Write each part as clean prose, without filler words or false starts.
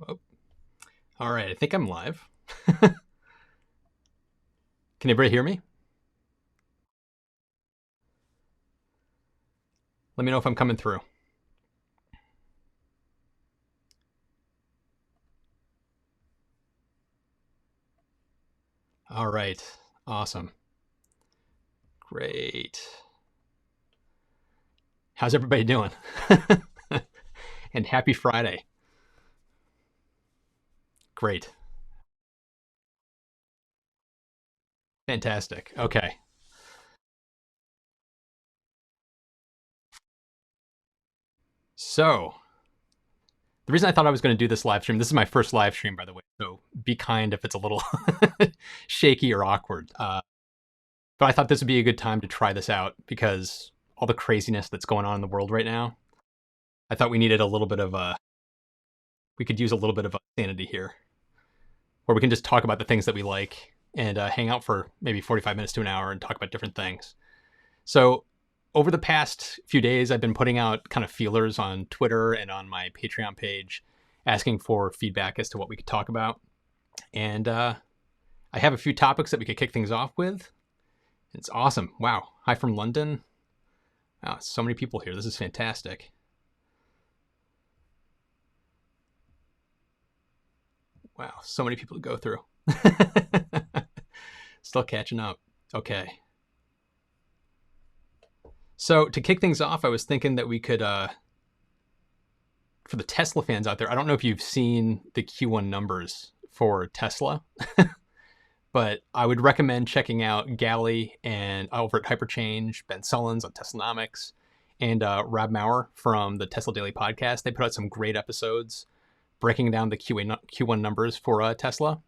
Oh, all right, I think I'm live. Can anybody hear me? Let me know if I'm coming through. All right, awesome. Great. How's everybody doing? And happy Friday. Great. Fantastic. Okay. So, the reason I thought I was going to do this live stream, this is my first live stream, by the way, so be kind if it's a little shaky or awkward. But I thought this would be a good time to try this out because all the craziness that's going on in the world right now, I thought we needed a little bit of we could use a little bit of sanity here, where we can just talk about the things that we like and hang out for maybe 45 minutes to an hour and talk about different things. So, over the past few days, I've been putting out kind of feelers on Twitter and on my Patreon page, asking for feedback as to what we could talk about. And I have a few topics that we could kick things off with. It's awesome. Wow. Hi from London. Wow, so many people here. This is fantastic. Wow, so many people to go through. Still catching up. Okay. So to kick things off, I was thinking that we could, for the Tesla fans out there, I don't know if you've seen the Q1 numbers for Tesla, but I would recommend checking out Galley and over at Hyperchange, Ben Sullins on Teslanomics, and Rob Maurer from the Tesla Daily Podcast. They put out some great episodes breaking down the Q1 numbers for Tesla.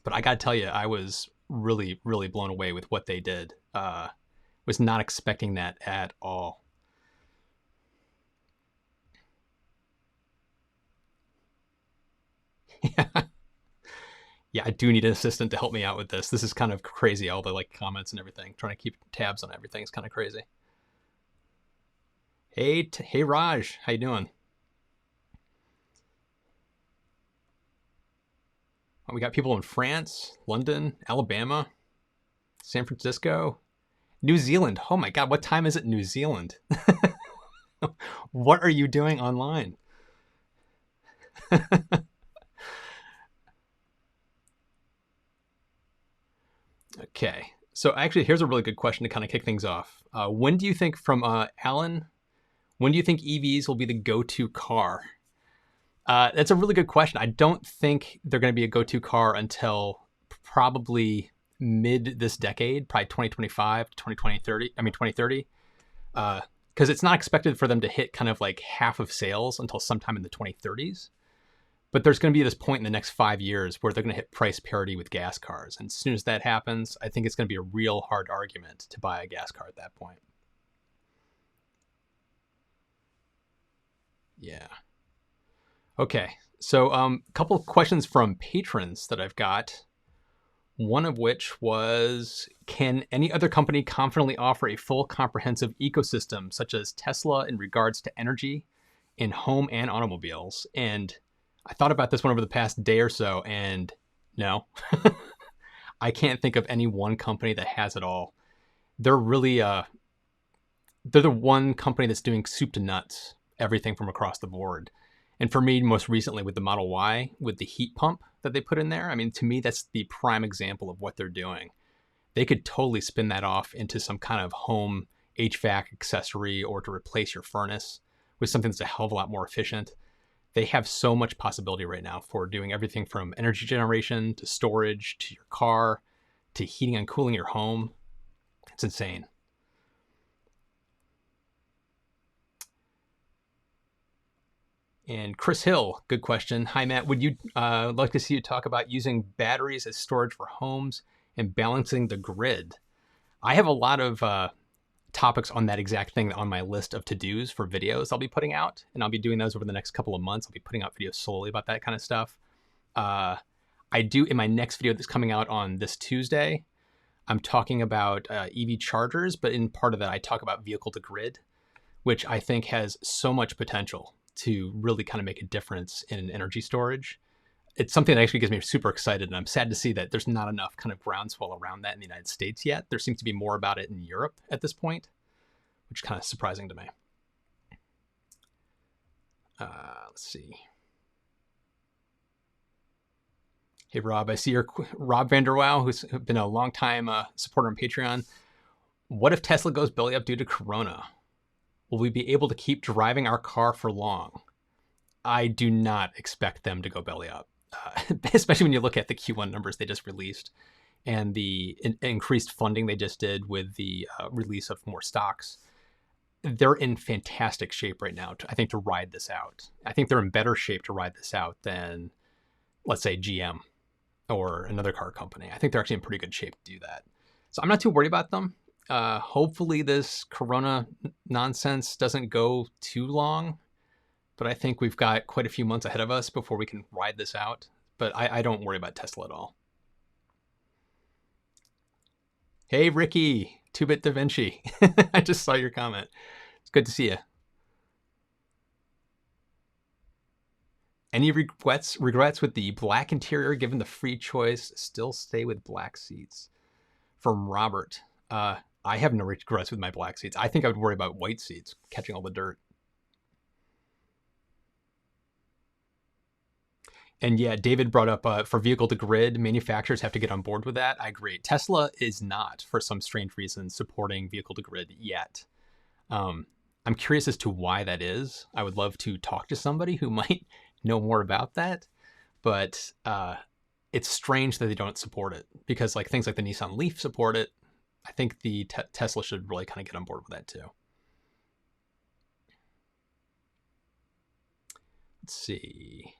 But I got to tell you, I was really, really blown away with what they did. Was not expecting that at all. Yeah, I do need an assistant to help me out with this. This is kind of crazy. All the like comments and everything. Trying to keep tabs on everything is kind of crazy. Hey, Raj, how you doing? Oh, we got people in France, London, Alabama, San Francisco, New Zealand. Oh my God, what time is it in New Zealand? What are you doing online? Okay. So actually, here's a really good question to kind of kick things off. When do you think, from Alan, when do you think EVs will be the go-to car? That's a really good question. I don't think they're going to be a go-to car until probably mid this decade, probably 2025 to 2030. I mean 2030, because it's not expected for them to hit kind of like half of sales until sometime in the 2030s. But there's going to be this point in the next 5 years where they're going to hit price parity with gas cars. And as soon as that happens, I think it's going to be a real hard argument to buy a gas car at that point. Yeah. Okay. So a couple of questions from patrons that I've got. One of which was, can any other company confidently offer a full comprehensive ecosystem such as Tesla in regards to energy in home and automobiles? And I thought about this one over the past day or so, and no, I can't think of any one company that has it all. They're really they're the one company that's doing soup to nuts, everything from across the board. And for me, most recently with the Model Y, with the heat pump that they put in there, I mean, to me, that's the prime example of what they're doing. They could totally spin that off into some kind of home HVAC accessory or to replace your furnace with something that's a hell of a lot more efficient. They have so much possibility right now for doing everything from energy generation to storage to your car to heating and cooling your home. It's insane. And Chris Hill, good question. Hi, Matt. Would you like to see you talk about using batteries as storage for homes and balancing the grid? I have a lot of topics on that exact thing on my list of to-dos for videos I'll be putting out, and I'll be doing those over the next couple of months. I'll be putting out videos solely about that kind of stuff. I do, in my next video that's coming out on this Tuesday, I'm talking about EV chargers, but in part of that, I talk about vehicle to grid, which I think has so much potential to really kind of make a difference in energy storage. It's something that actually gets me super excited, and I'm sad to see that there's not enough kind of groundswell around that in the United States yet. There seems to be more about it in Europe at this point, which is kind of surprising to me. Let's see. Hey, Rob, I see your Rob Vanderwow, who's been a long time supporter on Patreon. What if Tesla goes belly up due to Corona? Will we be able to keep driving our car for long? I do not expect them to go belly up, especially when you look at the Q1 numbers they just released and the increased funding they just did with the release of more stocks. They're in fantastic shape right now, I think, to ride this out. I think they're in better shape to ride this out than, let's say, GM or another car company. I think they're actually in pretty good shape to do that. So I'm not too worried about them. Hopefully this Corona nonsense doesn't go too long, but I think we've got quite a few months ahead of us before we can ride this out. But I don't worry about Tesla at all. Hey, Ricky, 2-Bit Da Vinci. I just saw your comment. It's good to see you. Any regrets with the black interior given the free choice? Still stay with black seats. From Robert. I have no regrets with my black seats. I think I would worry about white seats catching all the dirt. And yeah, David brought up for vehicle to grid, manufacturers have to get on board with that. I agree. Tesla is not, for some strange reason, supporting vehicle to grid yet. I'm curious as to why that is. I would love to talk to somebody who might know more about that, but it's strange that they don't support it, because like things like the Nissan Leaf support it. I think the Tesla should really kind of get on board with that too. Let's see.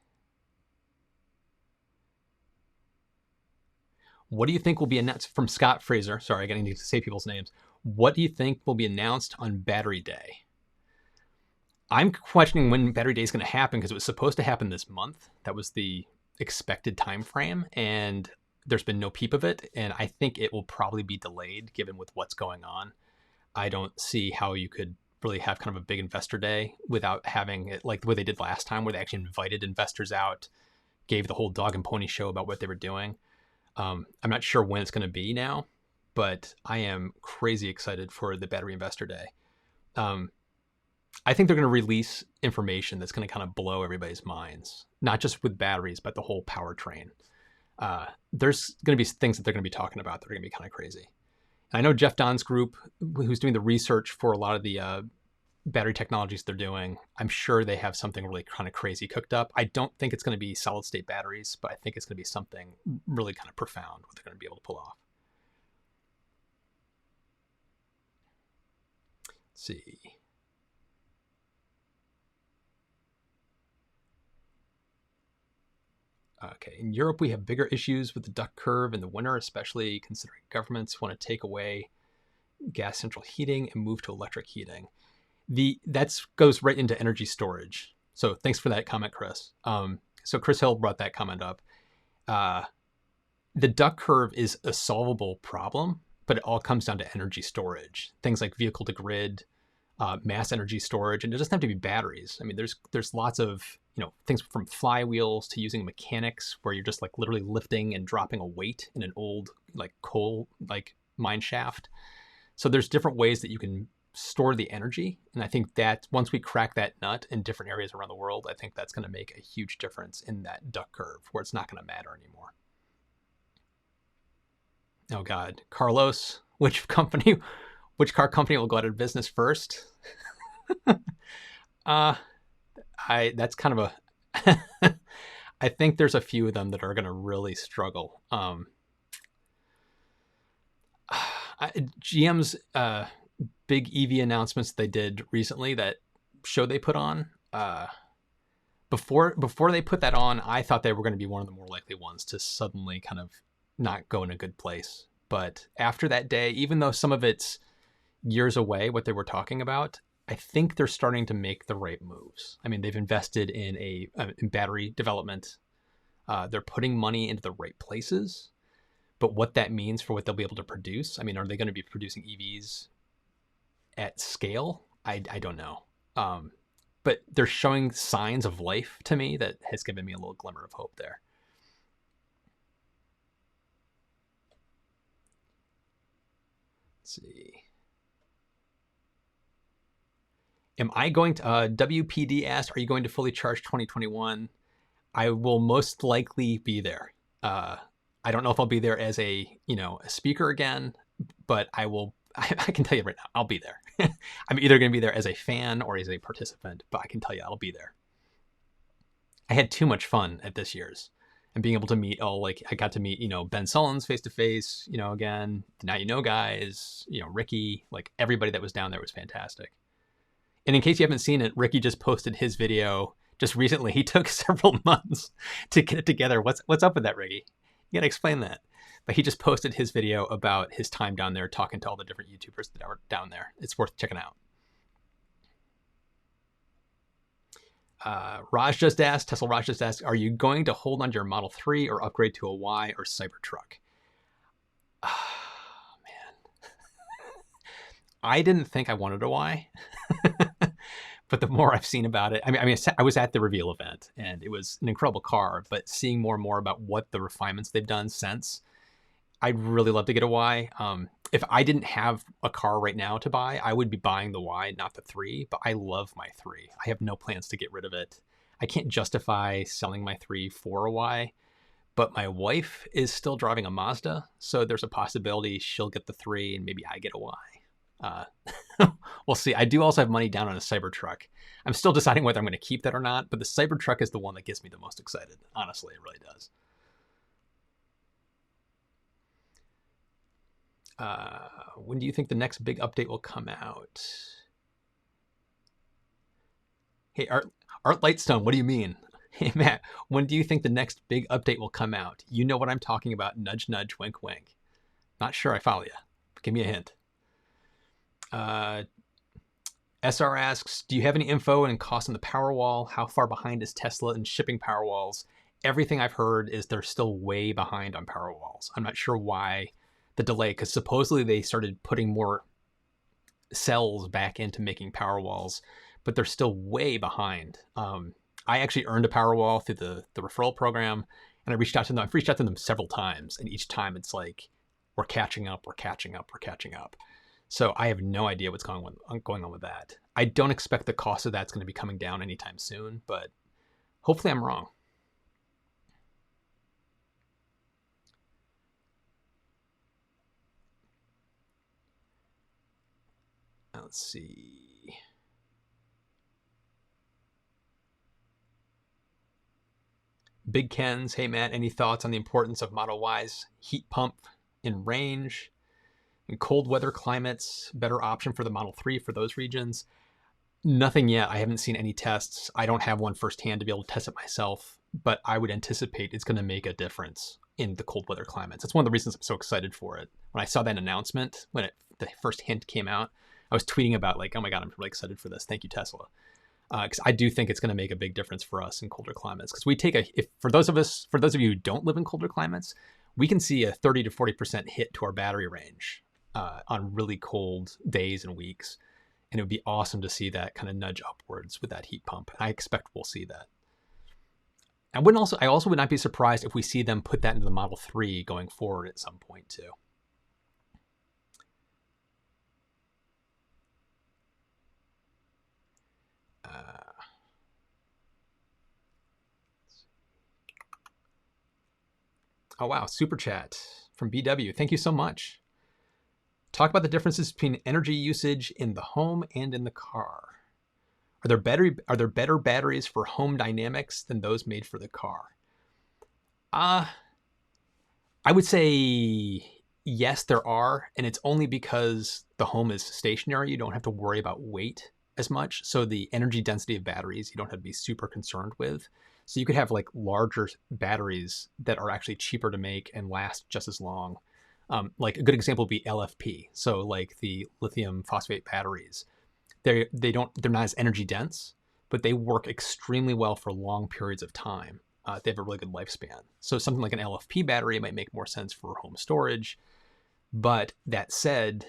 What do you think will be announced from Scott Fraser? Sorry, I need to say people's names. What do you think will be announced on Battery Day? I'm questioning when Battery Day is going to happen, because it was supposed to happen this month. That was the expected time frame, and there's been no peep of it. And I think it will probably be delayed given with what's going on. I don't see how you could really have kind of a big investor day without having it like the way they did last time, where they actually invited investors out, gave the whole dog and pony show about what they were doing. I'm not sure when it's going to be now, but I am crazy excited for the Battery Investor Day. I think they're going to release information that's going to kind of blow everybody's minds, not just with batteries, but the whole powertrain. There's going to be things that they're going to be talking about that are going to be kind of crazy. And I know Jeff Don's group, who's doing the research for a lot of the battery technologies they're doing, I'm sure they have something really kind of crazy cooked up. I don't think it's going to be solid state batteries, but I think it's going to be something really kind of profound what they're going to be able to pull off. Let's see. Okay, in Europe, we have bigger issues with the duck curve in the winter, especially considering governments want to take away gas central heating and move to electric heating. That goes right into energy storage. So thanks for that comment, Chris. So Chris Hill brought that comment up. The duck curve is a solvable problem, but it all comes down to energy storage. Things like vehicle to grid, mass energy storage, and it doesn't have to be batteries. I mean, there's lots of things from flywheels to using mechanics where you're just like literally lifting and dropping a weight in an old like coal like mine shaft. So there's different ways that you can store the energy, and I think that once we crack that nut in different areas around the world, I think that's going to make a huge difference in that duck curve where it's not going to matter anymore. Oh God, Carlos, which car company will go out of business first? That's kind of a I think there's a few of them that are going to really struggle. GM's big EV announcements they did recently, that show they put on, before they put that on, I thought they were going to be one of the more likely ones to suddenly kind of not go in a good place. But after that day, even though some of it's years away, what they were talking about, I think they're starting to make the right moves. I mean, they've invested in in battery development. They're putting money into the right places. But what that means for what they'll be able to produce, I mean, are they going to be producing EVs at scale? I don't know. but they're showing signs of life to me that has given me a little glimmer of hope there. Let's see. Am I going to, WPD asked, are you going to fully charge 2021? I will most likely be there. I don't know if I'll be there as a speaker again, but I will. I can tell you right now, I'll be there. I'm either going to be there as a fan or as a participant, but I can tell you I'll be there. I had too much fun at this year's, and being able to meet I got to meet Ben Sullins face to face, again. Now guys, Ricky, like everybody that was down there was fantastic. And in case you haven't seen it, Ricky just posted his video just recently. He took several months to get it together. What's up with that, Ricky? You gotta explain that. But he just posted his video about his time down there talking to all the different YouTubers that are down there. It's worth checking out. Raj just asked, are you going to hold on to your Model 3 or upgrade to a Y or Cybertruck? Oh, man. I didn't think I wanted a Y. But the more I've seen about it, I was at the reveal event and it was an incredible car, but seeing more and more about what the refinements they've done since, I'd really love to get a Y. If I didn't have a car right now to buy, I would be buying the Y, not the 3, but I love my 3. I have no plans to get rid of it. I can't justify selling my 3 for a Y, but my wife is still driving a Mazda, so there's a possibility she'll get the 3 and maybe I get a Y. We'll see. I do also have money down on a Cybertruck. I'm still deciding whether I'm going to keep that or not, but the Cybertruck is the one that gets me the most excited. Honestly, it really does. When do you think the next big update will come out? Hey, Art Lightstone, what do you mean? Hey, Matt, when do you think the next big update will come out? You know what I'm talking about. Nudge, nudge, wink, wink. Not sure I follow you. Give me a hint. SR asks, do you have any info and cost on the Powerwall? How far behind is Tesla in shipping Powerwalls? Everything I've heard is they're still way behind on Powerwalls. I'm not sure why the delay, because supposedly they started putting more cells back into making Powerwalls, but they're still way behind. I actually earned a Powerwall through the referral program, and I reached out to them. I've reached out to them several times, and each time it's like, we're catching up. So I have no idea what's going on with that. I don't expect the cost of that's going to be coming down anytime soon, but hopefully I'm wrong. Let's see. Big Ken's, hey Matt, any thoughts on the importance of Model Y's heat pump in range? In cold weather climates, better option for the Model 3 for those regions? Nothing yet. I haven't seen any tests. I don't have one firsthand to be able to test it myself, but I would anticipate it's going to make a difference in the cold weather climates. That's one of the reasons I'm so excited for it. When I saw that announcement, the first hint came out, I was tweeting about like, oh my God, I'm really excited for this. Thank you, Tesla. Because I do think it's going to make a big difference for us in colder climates. Because we take for those of you who don't live in colder climates, we can see a 30 to 40% hit to our battery range on really cold days and weeks. And it would be awesome to see that kind of nudge upwards with that heat pump. And I expect we'll see that. I also would not be surprised if we see them put that into the Model 3 going forward at some point too. Oh wow, super chat from BW. Thank you so much. Talk about the differences between energy usage in the home and in the car. Are there better batteries for home dynamics than those made for the car? I would say yes, there are, and it's only because the home is stationary. You don't have to worry about weight as much. So the energy density of batteries, you don't have to be super concerned with. So you could have like larger batteries that are actually cheaper to make and last just as long. Like a good example would be LFP. So like the lithium phosphate batteries, they're not as energy dense, but they work extremely well for long periods of time. They have a really good lifespan. So something like an LFP battery might make more sense for home storage. But that said,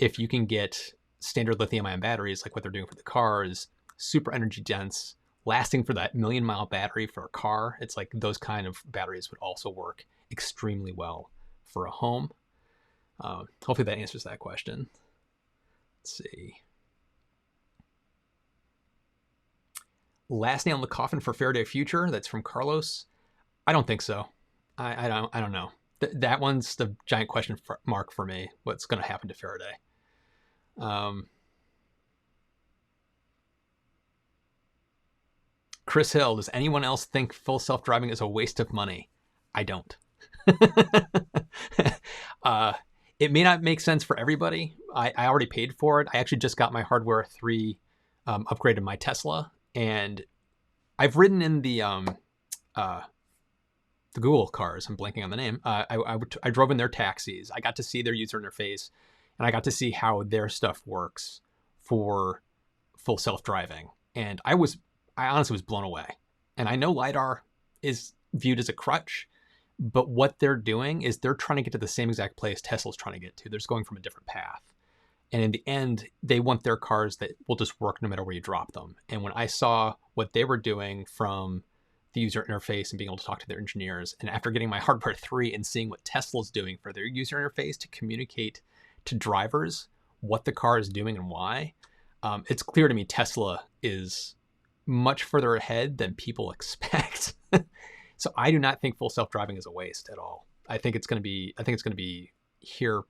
if you can get standard lithium ion batteries, like what they're doing for the cars, super energy dense, lasting for that 1,000,000-mile battery for a car. It's like those kind of batteries would also work extremely well for a home. Hopefully that answers that question. Let's see. Last nail in the coffin for Faraday Future. That's from Carlos. I don't think so. I don't know. That one's the giant question mark for me. What's going to happen to Faraday? Chris Hill, does anyone else think full self-driving is a waste of money? I don't. It may not make sense for everybody. I already paid for it. I actually just got my hardware 3 upgraded my Tesla, and I've ridden in the Google cars. I'm blanking on the name. I drove in their taxis. I got to see their user interface, and I got to see how their stuff works for full self-driving. And I honestly was blown away. And I know LiDAR is viewed as a crutch, but what they're doing is they're trying to get to the same exact place Tesla's trying to get to. They're just going from a different path. And in the end, they want their cars that will just work no matter where you drop them. And when I saw what they were doing from the user interface and being able to talk to their engineers, and after getting my hardware 3 and seeing what Tesla's doing for their user interface to communicate to drivers what the car is doing and why, it's clear to me Tesla is much further ahead than people expect. So I do not think full self-driving is a waste at all. I think it's going to be here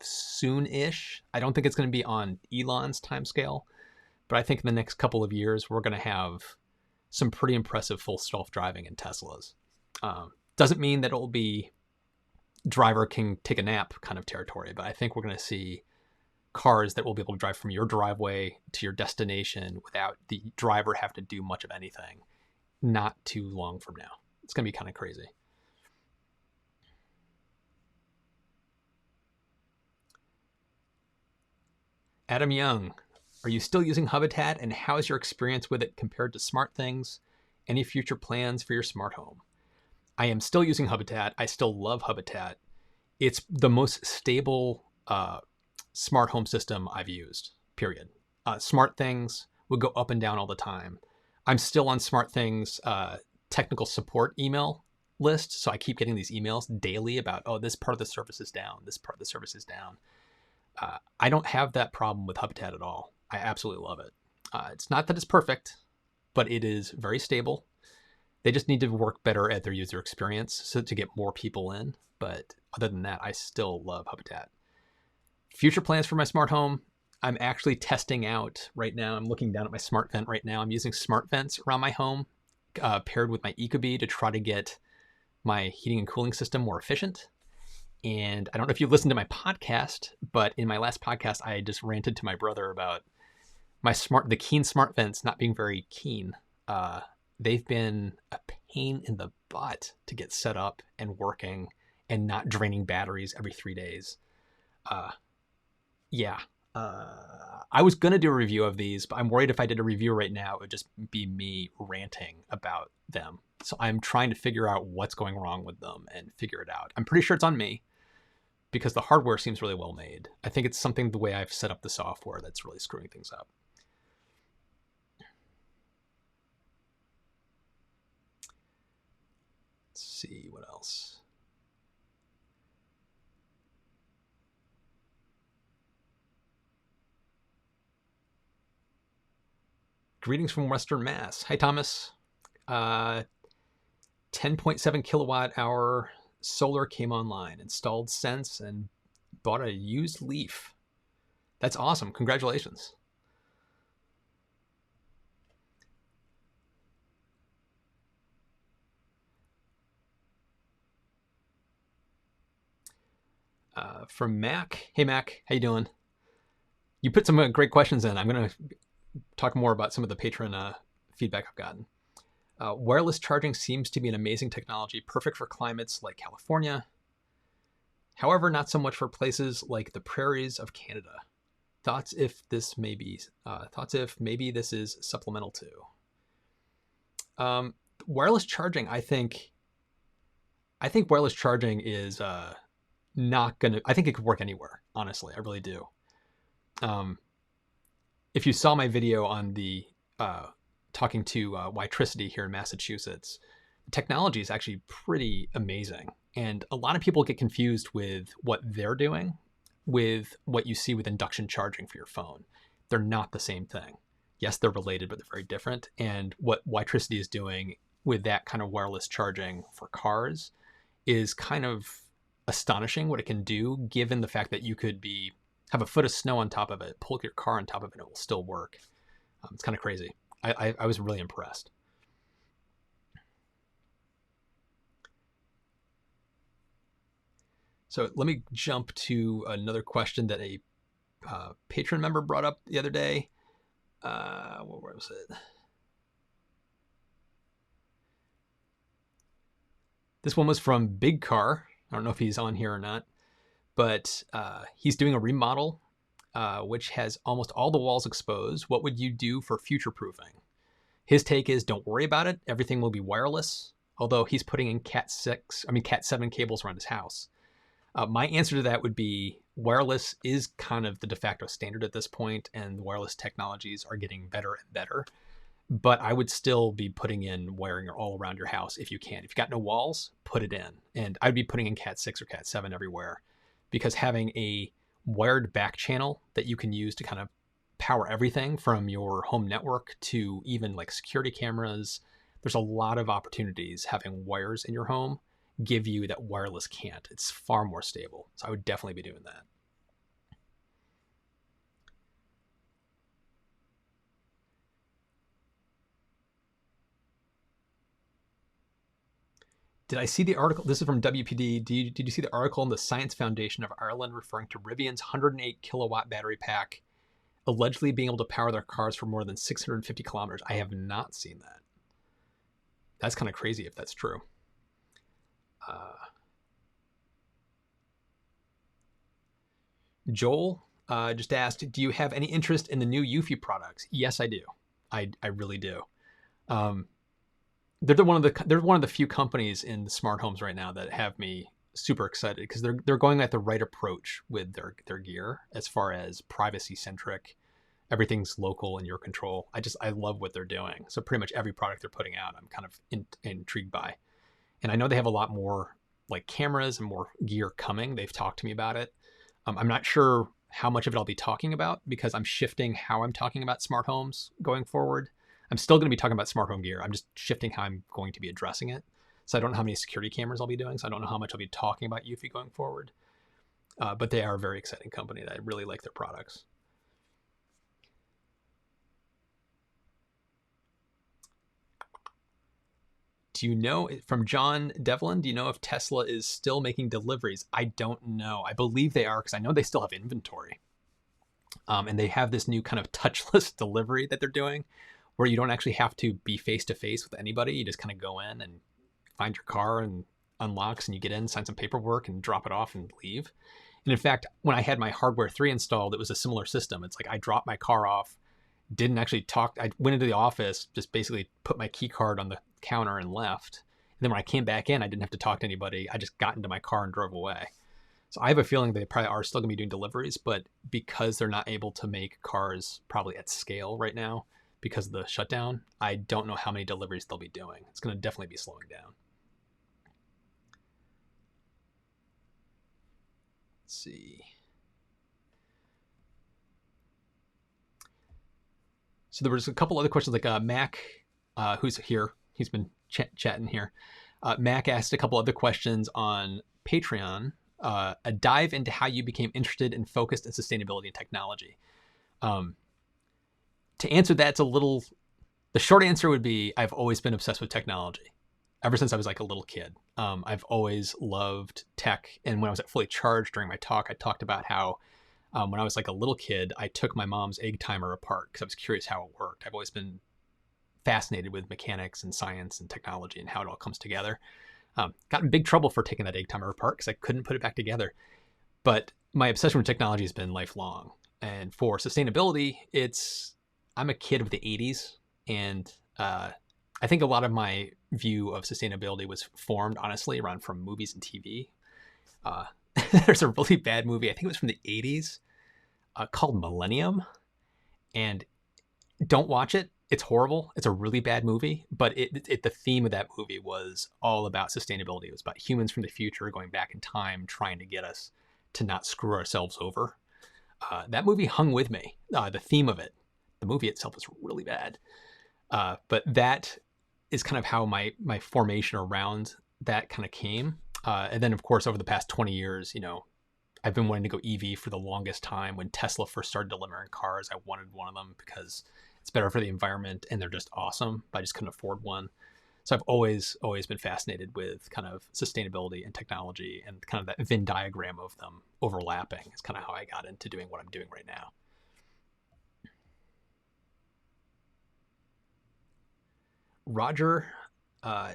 soon-ish. I don't think it's going to be on Elon's timescale, but I think in the next couple of years we're going to have some pretty impressive full self-driving in Teslas. Doesn't mean that it'll be driver can take a nap kind of territory, but I think we're going to see cars that will be able to drive from your driveway to your destination without the driver have to do much of anything not too long from now. It's going to be kind of crazy. Adam Young, are you still using Habitat, and how is your experience with it compared to SmartThings? Any future plans for your smart home? I am still using Habitat. I still love Habitat. It's the most stable smart home system I've used, period. SmartThings would go up and down all the time. I'm still on SmartThings technical support email list, so I keep getting these emails daily about, oh, this part of the service is down, this part of the service is down. I don't have that problem with Habitat at all. I absolutely love it. It's not that it's perfect, but it is very stable. They just need to work better at their user experience so to get more people in. But other than that, I still love Habitat. Future plans for my smart home. I'm actually testing out right now. I'm looking down at my smart vent right now. I'm using smart vents around my home paired with my Ecobee to try to get my heating and cooling system more efficient. And I don't know if you listened to my podcast, but in my last podcast, I just ranted to my brother about the Keen smart vents not being very keen. They've been a pain in the butt to get set up and working and not draining batteries every 3 days. I was going to do a review of these, but I'm worried if I did a review right now, it would just be me ranting about them. So I'm trying to figure out what's going wrong with them and figure it out. I'm pretty sure it's on me because the hardware seems really well made. I think it's something the way I've set up the software that's really screwing things up. Let's see what else. Greetings from Western Mass. Hi, Thomas. 10.7 kilowatt hour solar came online, installed Sense, and bought a used Leaf. That's awesome. Congratulations. From Mac. Hey, Mac. How you doing? You put some great questions in. I'm going to talk more about some of the patron feedback I've gotten. Wireless charging seems to be an amazing technology, perfect for climates like California. However, not so much for places like the prairies of Canada. Thoughts if maybe this is supplemental to. Wireless charging, I think wireless charging is not gonna. I think it could work anywhere. Honestly, I really do. If you saw my video on the talking to Witricity here in Massachusetts. The technology is actually pretty amazing. And a lot of people get confused with what they're doing with what you see with induction charging for your phone. They're not the same thing. Yes, they're related, but they're very different. And what Witricity is doing with that kind of wireless charging for cars is kind of astonishing what it can do, given the fact that you could have a foot of snow on top of it, pull your car on top of it, and it will still work. It's kind of crazy. I was really impressed. So let me jump to another question that a patron member brought up the other day. What was it? This one was from Big Car. I don't know if he's on here or not, but he's doing a remodel, which has almost all the walls exposed. What would you do for future proofing? His take is, don't worry about it. Everything will be wireless. Although he's putting in Cat 7 cables around his house. My answer to that would be wireless is kind of the de facto standard at this point, and the wireless technologies are getting better and better. But I would still be putting in wiring all around your house if you can. If you've got no walls, put it in. And I'd be putting in Cat 6 or Cat 7 everywhere, because having a wired back channel that you can use to kind of power everything from your home network to even like security cameras, there's a lot of opportunities having wires in your home give you that wireless can't. It's far more stable. So I would definitely be doing that. Did I see the article? This is from WPD. Did you see the article on the Science Foundation of Ireland referring to Rivian's 108 kilowatt battery pack allegedly being able to power their cars for more than 650 kilometers? I have not seen that. That's kind of crazy if that's true. Joel just asked, do you have any interest in the new Eufy products? Yes, I do. I really do. They're one of the few companies in the smart homes right now that have me super excited, because they're going at the right approach with their gear as far as privacy centric. Everything's local in your control. I love what they're doing. So pretty much every product they're putting out, I'm kind of intrigued by. And I know they have a lot more like cameras and more gear coming. They've talked to me about it. I'm not sure how much of it I'll be talking about, because I'm shifting how I'm talking about smart homes going forward. I'm still going to be talking about smart home gear. I'm just shifting how I'm going to be addressing it. So I don't know how many security cameras I'll be doing. So I don't know how much I'll be talking about Eufy going forward. But they are a very exciting company that I really like their products. Do you know, from John Devlin, do you know if Tesla is still making deliveries? I don't know. I believe they are, because I know they still have inventory. And they have this new kind of touchless delivery that they're doing, where you don't actually have to be face-to-face with anybody. You just kind of go in and find your car and unlocks, and you get in, sign some paperwork, and drop it off and leave. And in fact, when I had my Hardware 3 installed, it was a similar system. It's like I dropped my car off, didn't actually talk. I went into the office, just basically put my key card on the counter and left. And then when I came back in, I didn't have to talk to anybody. I just got into my car and drove away. So I have a feeling they probably are still going to be doing deliveries, but because they're not able to make cars probably at scale right now because of the shutdown, I don't know how many deliveries they'll be doing. It's going to definitely be slowing down. Let's see. So there was a couple other questions, like Mac, who's here. He's been chatting here. Mac asked a couple other questions on Patreon. A dive into how you became interested and focused in sustainability and technology. To answer that, the short answer would be, I've always been obsessed with technology ever since I was like a little kid. I've always loved tech. And when I was at Fully Charged during my talk, I talked about how when I was like a little kid, I took my mom's egg timer apart because I was curious how it worked. I've always been fascinated with mechanics and science and technology and how it all comes together. Got in big trouble for taking that egg timer apart because I couldn't put it back together. But my obsession with technology has been lifelong. And for sustainability, I'm a kid of the 80s. And I think a lot of my view of sustainability was formed, honestly, around from movies and TV. There's a really bad movie, I think it was from the 80s, called Millennium. And don't watch it. It's horrible. It's a really bad movie, but the theme of that movie was all about sustainability. It was about humans from the future going back in time, trying to get us to not screw ourselves over. That movie hung with me. The theme of it, the movie itself is really bad. But that is kind of how my formation around that kind of came. And then, of course, over the past 20 years, I've been wanting to go EV for the longest time. When Tesla first started delivering cars, I wanted one of them because it's better for the environment and they're just awesome, but I just couldn't afford one. So I've always been fascinated with kind of sustainability and technology, and kind of that Venn diagram of them overlapping is kind of how I got into doing what I'm doing right now. Roger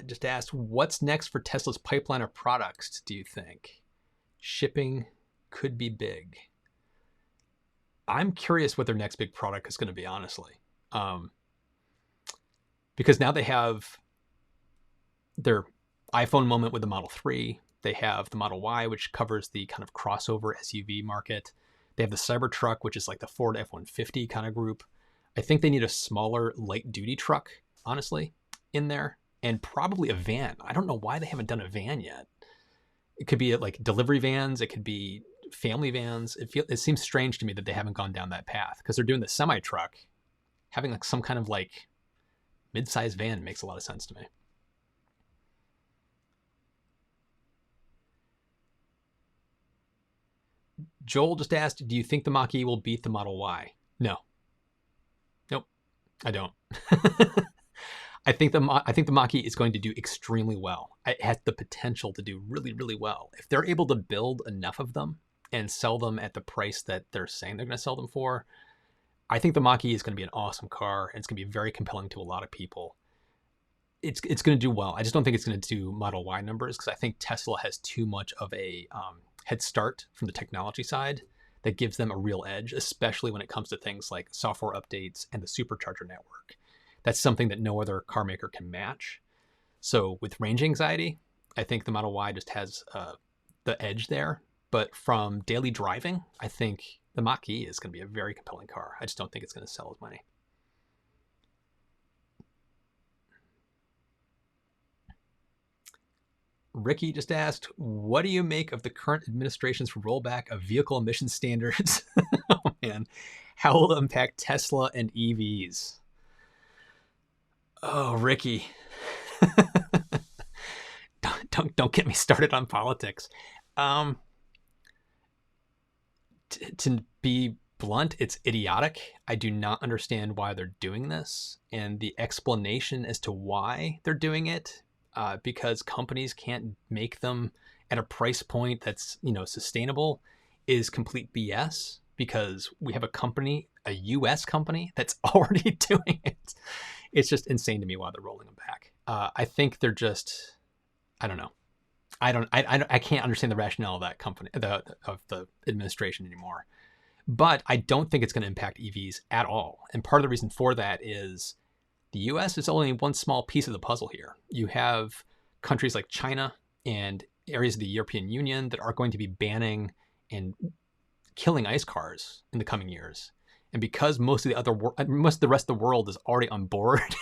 just asked, what's next for Tesla's pipeline of products, do you think? Shipping could be big. I'm curious what their next big product is going to be, honestly. Because now they have their iPhone moment with the Model 3. They have the Model Y, which covers the kind of crossover SUV market. They have the Cybertruck, which is like the Ford F-150 kind of group. I think they need a smaller light-duty truck, honestly, in there, and probably a van. I don't know why they haven't done a van yet. It could be like delivery vans. It could be family vans. It seems strange to me that they haven't gone down that path, because they're doing the semi-truck. Having like some kind of like mid-sized van makes a lot of sense to me. Joel just asked, do you think the Mach-E will beat the Model Y? No. Nope. I don't. I think the Mach-E is going to do extremely well. It has the potential to do really, really well. If they're able to build enough of them and sell them at the price that they're saying they're going to sell them for, I think the Mach-E is going to be an awesome car, and it's going to be very compelling to a lot of people. It's going to do well. I just don't think it's going to do Model Y numbers, because I think Tesla has too much of a head start from the technology side that gives them a real edge, especially when it comes to things like software updates and the supercharger network. That's something that no other car maker can match. So with range anxiety, I think the Model Y just has the edge there. But from daily driving, I think the Mach-E is going to be a very compelling car. I just don't think it's going to sell as many. Ricky just asked, what do you make of the current administration's rollback of vehicle emission standards? Oh man, how will it impact Tesla and EVs? Oh, Ricky. don't get me started on politics. To be blunt, it's idiotic. I do not understand why they're doing this, and the explanation as to why they're doing it, because companies can't make them at a price point that's sustainable, is complete BS. Because we have a U.S. company that's already doing it. It's just insane to me why they're rolling them back. I think they're just, I don't know. I can't understand the rationale of that company, of the administration anymore. But I don't think it's going to impact EVs at all. And part of the reason for that is the US is only one small piece of the puzzle here. You have countries like China and areas of the European Union that are going to be banning and killing ICE cars in the coming years. And because most of the rest of the world is already on board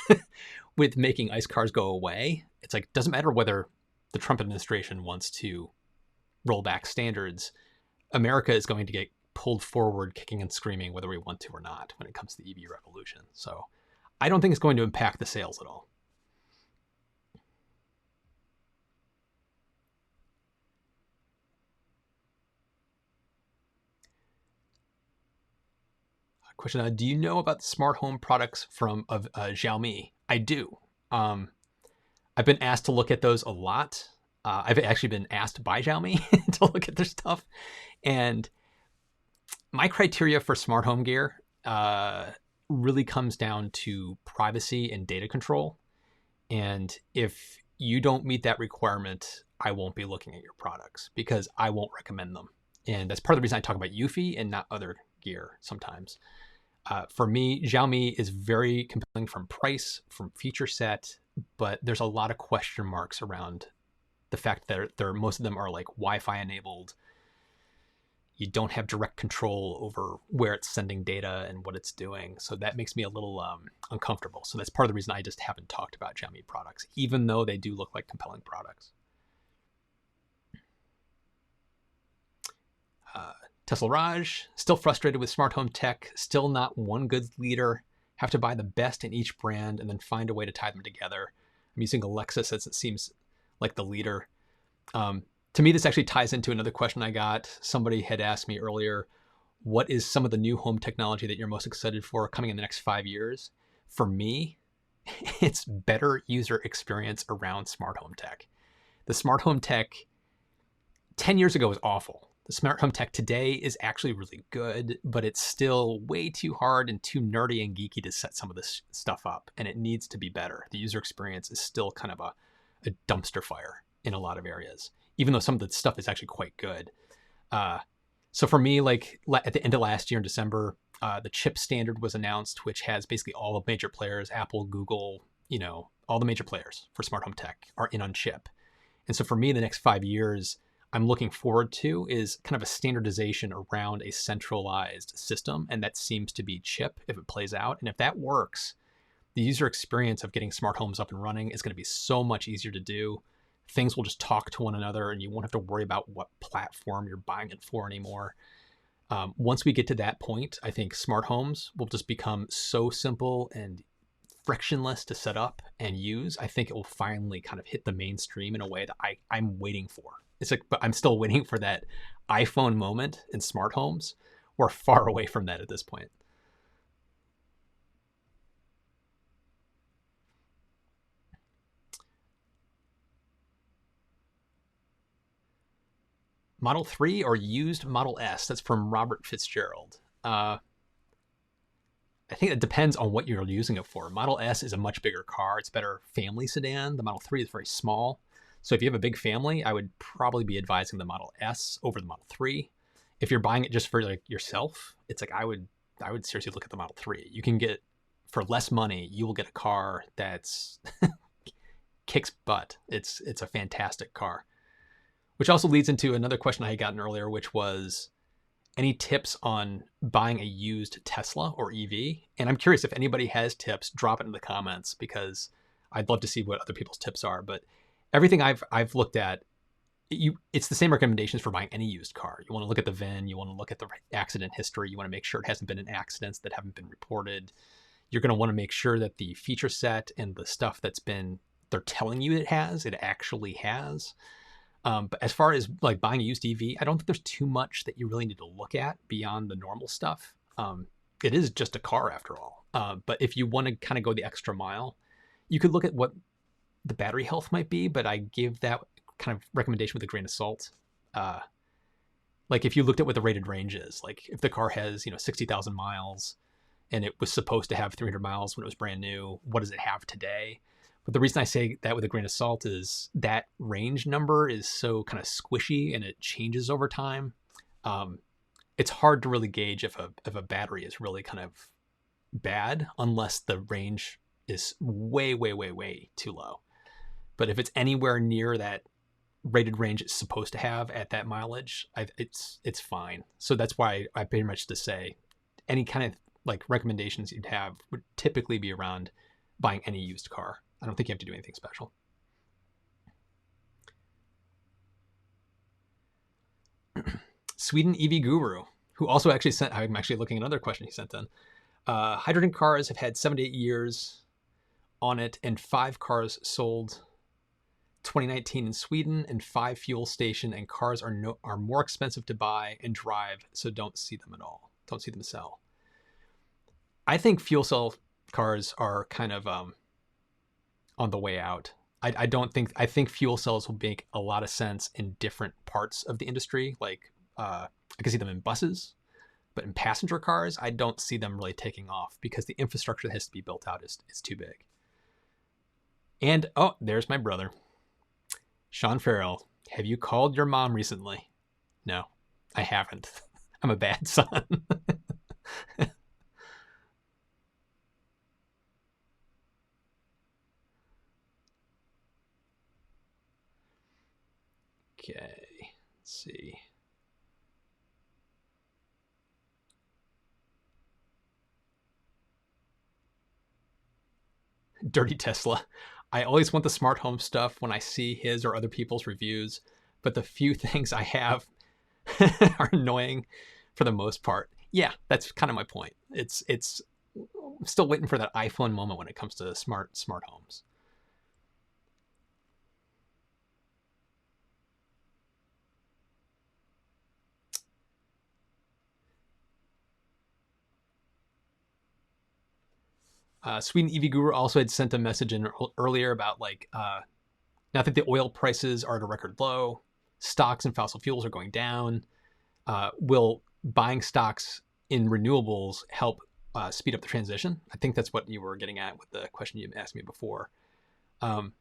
with making ICE cars go away, it's like, it doesn't matter whether the Trump administration wants to roll back standards. America is going to get pulled forward kicking and screaming whether we want to or not when it comes to the EV revolution. So I don't think it's going to impact the sales at all. Question, do you know about the smart home products from Xiaomi? I do. I've been asked to look at those a lot. I've actually been asked by Xiaomi to look at their stuff. And my criteria for smart home gear really comes down to privacy and data control. And if you don't meet that requirement, I won't be looking at your products, because I won't recommend them. And that's part of the reason I talk about Eufy and not other gear sometimes. For me, Xiaomi is very compelling from price, from feature set, but there's a lot of question marks around the fact that most of them are like Wi-Fi enabled. you don't have direct control over where it's sending data and what it's doing. So that makes me a little uncomfortable. So that's part of the reason I just haven't talked about Xiaomi products, even though they do look like compelling products. Tesla Raj, still frustrated with smart home tech, still not one good leader. Have to buy the best in each brand and then find a way to tie them together. I'm using Alexa since it seems like the leader. To me, this actually ties into another question I got. Somebody had asked me earlier, what is some of the new home technology that you're most excited for coming in the next 5 years? For me, it's better user experience around smart home tech. The smart home tech 10 years ago was awful. The smart home tech today is actually really good, but it's still way too hard and too nerdy and geeky to set some of this stuff up, and it needs to be better. The user experience is still kind of a dumpster fire in a lot of areas, even though some of the stuff is actually quite good. So for me, like at the end of last year in December, the chip standard was announced, which has basically all the major players, Apple, Google, all the major players for smart home tech are in on chip. And so for me, the next 5 years, I'm looking forward to is kind of a standardization around a centralized system. And that seems to be chip if it plays out. And if that works, the user experience of getting smart homes up and running is going to be so much easier to do. Things will just talk to one another and you won't have to worry about what platform you're buying it for anymore. Once we get to that point, I think smart homes will just become so simple and frictionless to set up and use. I think it will finally kind of hit the mainstream in a way that I'm waiting for. It's like, but I'm still waiting for that iPhone moment in smart homes. We're far away from that at this point. Model 3 or used Model S? That's from Robert Fitzgerald. I think it depends on what you're using it for. Model S is a much bigger car. It's a better family sedan. The Model 3 is very small. So if you have a big family, I would probably be advising the Model S over the Model 3. If you're buying it just for like yourself, it's like I would seriously look at the Model 3. You can get, for less money, you will get a car that's kicks butt. It's a fantastic car. Which also leads into another question I had gotten earlier, which was any tips on buying a used Tesla or EV? And I'm curious if anybody has tips, drop it in the comments because I'd love to see what other people's tips are. But everything I've looked at, it's the same recommendations for buying any used car. You want to look at the VIN, you want to look at the accident history, you want to make sure it hasn't been in accidents that haven't been reported. You're going to want to make sure that the feature set and the stuff they're telling you it actually has. But as far as like buying a used EV, I don't think there's too much that you really need to look at beyond the normal stuff. It is just a car after all. But if you want to kind of go the extra mile, you could look at what the battery health might be, but I give that kind of recommendation with a grain of salt. Like if you looked at what the rated range is, like if the car has, 60,000 miles and it was supposed to have 300 miles when it was brand new, what does it have today? But the reason I say that with a grain of salt is that range number is so kind of squishy and it changes over time. It's hard to really gauge if a battery is really kind of bad unless the range is way, way, way, way too low. But if it's anywhere near that rated range it's supposed to have at that mileage, it's fine. So that's why I pretty much just say any kind of like recommendations you'd have would typically be around buying any used car. I don't think you have to do anything special. Sweden EV Guru, who also actually sent, I'm actually looking at another question he sent in. Hydrogen cars have had 7 to 8 years on it and 5 cars sold 2019 in Sweden and 5 fuel station, and cars are more expensive to buy and drive, so don't see them at all. Don't see them sell. I think fuel cell cars are kind of on the way out. I think fuel cells will make a lot of sense in different parts of the industry. Like I can see them in buses, but in passenger cars, I don't see them really taking off because the infrastructure that has to be built out is too big. And oh, there's my brother, Sean Farrell. Have you called your mom recently? No, I haven't. I'm a bad son. Okay, let's see. Dirty Tesla. I always want the smart home stuff when I see his or other people's reviews, but the few things I have are annoying for the most part. Yeah, that's kind of my point. It's I'm still waiting for that iPhone moment when it comes to smart homes. Sweden EV Guru also had sent a message in earlier about like now that the oil prices are at a record low, stocks and fossil fuels are going down. Will buying stocks in renewables help speed up the transition? I think that's what you were getting at with the question you asked me before. Um,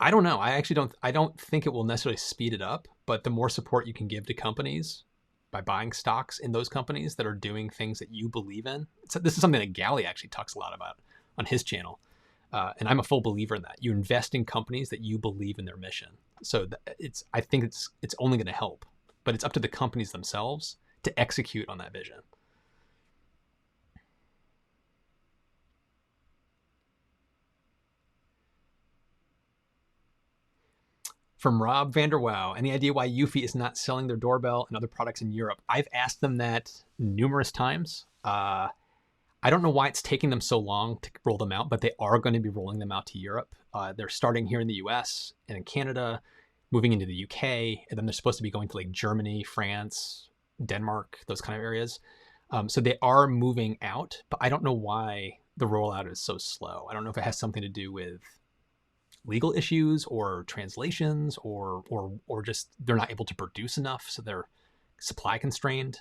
I don't know. I actually don't. I don't think it will necessarily speed it up. But the more support you can give to companies by buying stocks in those companies that are doing things that you believe in. So this is something that Gally actually talks a lot about on his channel, and I'm a full believer in that. You invest in companies that you believe in their mission. So it's. I think it's only going to help, but it's up to the companies themselves to execute on that vision. From Rob Vanderwow, any idea why Eufy is not selling their doorbell and other products in Europe? I've asked them that numerous times. I don't know why it's taking them so long to roll them out, but they are going to be rolling them out to Europe. They're starting here in the US and in Canada, moving into the UK, and then they're supposed to be going to like Germany, France, Denmark, those kind of areas. So they are moving out, but I don't know why the rollout is so slow. I don't know if it has something to do with legal issues or translations or just they're not able to produce enough, so they're supply constrained.